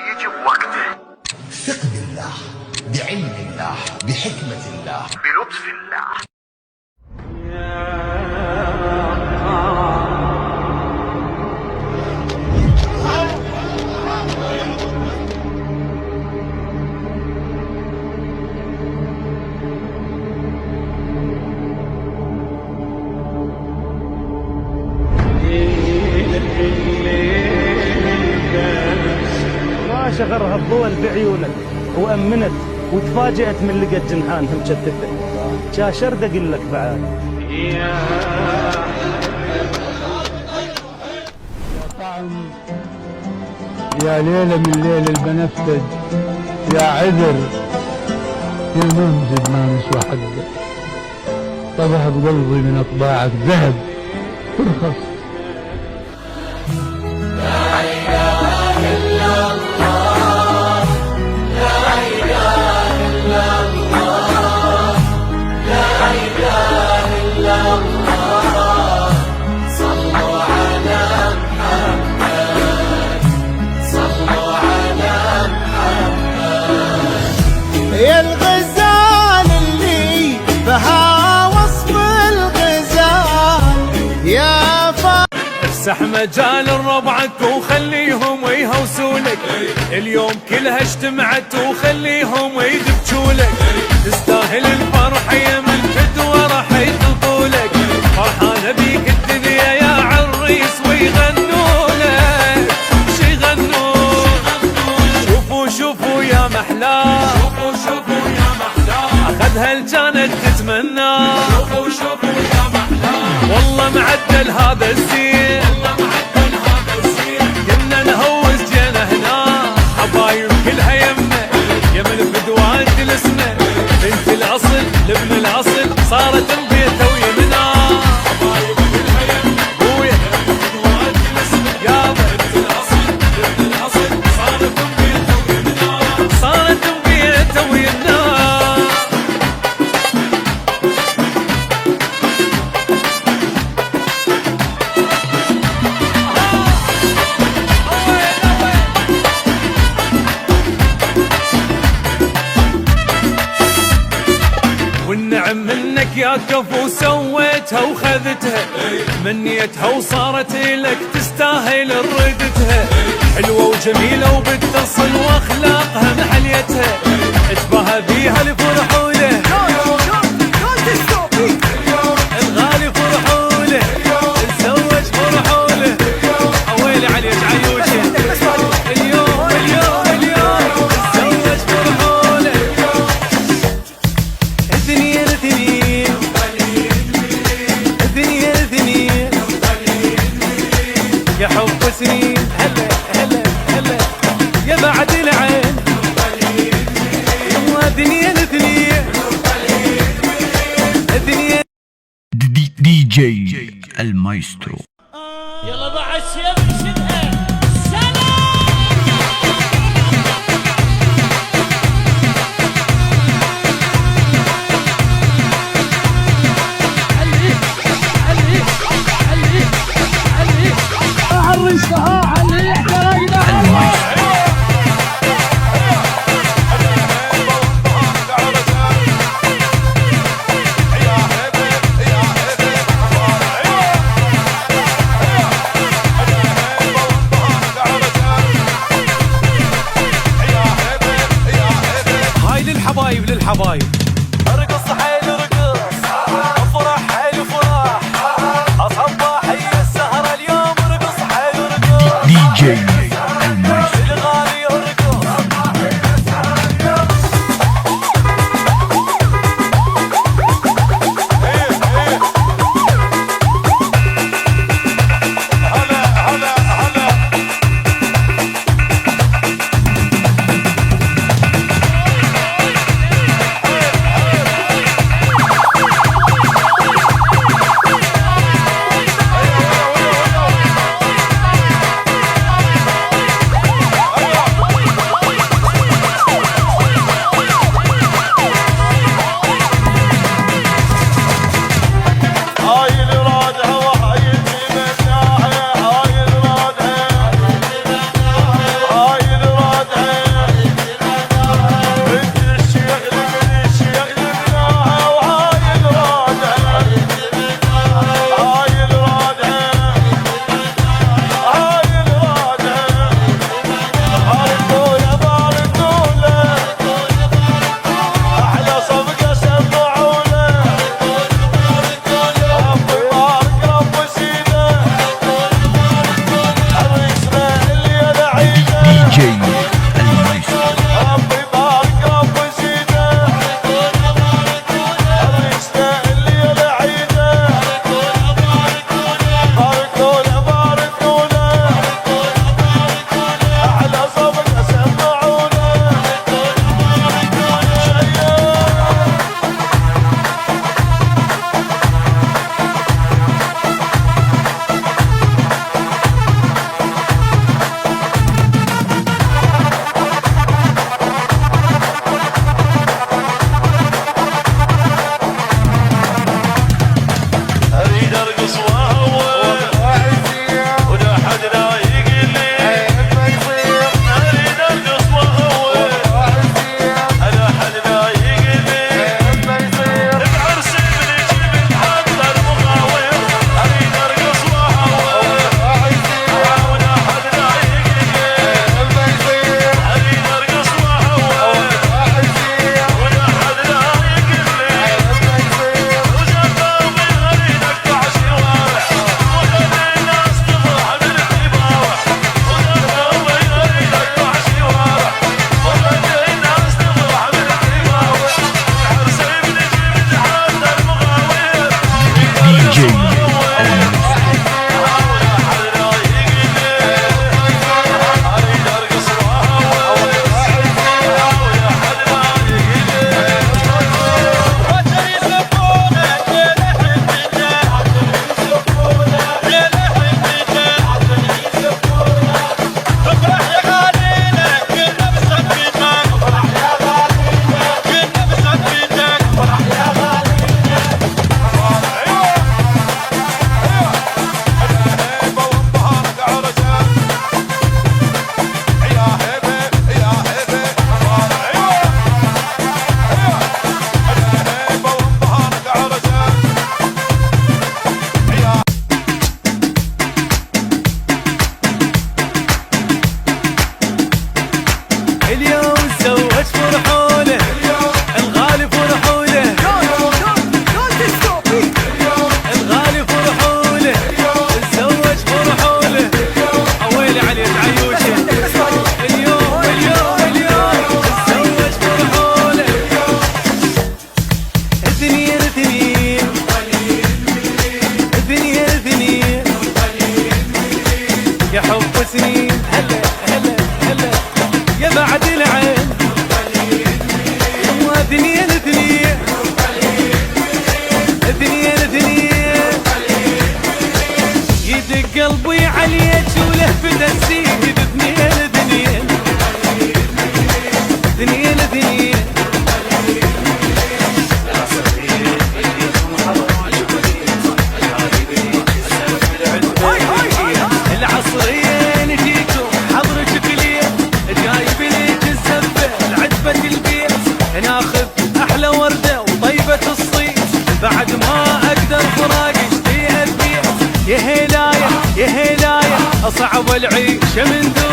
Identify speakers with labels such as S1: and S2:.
S1: يجي بوقته.
S2: ثق بالله، بعلم الله، بحكمة الله،
S1: بلطف الله.
S3: ما شغرها الضوء بعيونك وأمنت وتفاجأت من لقت جنحانها مشتتة. شاشرد أقول لك بعد.
S4: يا ليلة من ليل البنفسج، يا عذر يا ممزج ما نسوى حقك، طبع بقلبي من أطباعك ذهب ترخص.
S5: لا إله إلا الله، لا إله إلا الله، لا إله إلا الله. صلوا على محمد، صلوا على محمد.
S6: يا الغزال اللي بها وصف الغزال يا
S7: افتح مجال ربعك وخليهم يهوسولك، اليوم كلها اجتمعت وخليهم يدبجولك. تستاهل الفرح يا من فدوى راح يطلقولك، فرحانة بيك الدنيا يا عريس ويغنولك. شي يغنون شوفوا شوفوا يا محلاه، شوفوا شوفوا يا محلاه، اخذها الجانت تتمنى. شوفوا شوفوا يا محلاه، والله معدل هذا الزين، والله معدل هذا الزين. كنا نهوس جينا هنا، حبايب كلها يمه، يمن فدوان تلسمه. بنت الاصل لابن الاصل صارت ببيته ويمنا، حبايب كلها يمه ابويا فدوان تلسمه. يا بنت الاصل لابن الاصل صارت ببيته ويمنا، صارت ببيته ويمنا. والنعم منك يا كفو سويتها وخذتها، منيتها وصارت لك تستاهل ردتها. حلوة وجميلة وبتصل واخلاقها محليتها، اشبه بيها الفرحولة الغالي فرحولة، تزوج فرحولة. ويلي عليك عيوشة اليوم اليوم اليوم تزوج فرحولة. الدنيا الدنيا الدنيا الدنيا يا حب سنين. هلا هلا هلا يا بعد العين، يا دنيا الدنيا الدنيا.
S8: دي جي المايسترو.
S5: يلا بعد شدها
S7: للحبايب ارقص حيل رقص، افرح حيل فرح، اصبح حي السهرة اليوم. ارقص حيل رقص
S8: دي جي المايسترو.
S7: الغالي ارقص هلا هلا هلا.
S8: DJ المايسترو.
S5: ربي بارك ربي زيده ريسنا الليل عيده باركونا باركونا أعلى صوتك سمعونا أريد أرقص وأهوى ولا حد لا يقل لي أريد أرقص وأهوى ولا حد لا يقل لي بعرس ابني جبت حضر مغاوير أريد أرقص وأهوى ولا حد لا يقل لي أريد أرقص وأهوى ولا حد لا يقل لي
S8: DJ المايسترو.
S7: اليوم تزوج فرحوله الغالي فرحوله الغالي فرحوله تزوج فرحوله ويلي عليك عيوشه اليوم تزوج فرحوله اثنين اثنين اثنين اثنين يا حب سنين هلا هلا هلا يا بعد العين واثنين اثنين اثنين اثنين يدق قلبي عليك ولهفة السيد باثنين اثنين اثنين اثنين العصرية نجيكم حضرتك ليه جايب ليك الزبة العتبة البيت ناخذ أحلى وردة وطيبة الصيف بعد ما أقدر فراقك في البيت يا هلاية يا هلاية أصعب العيشة من دون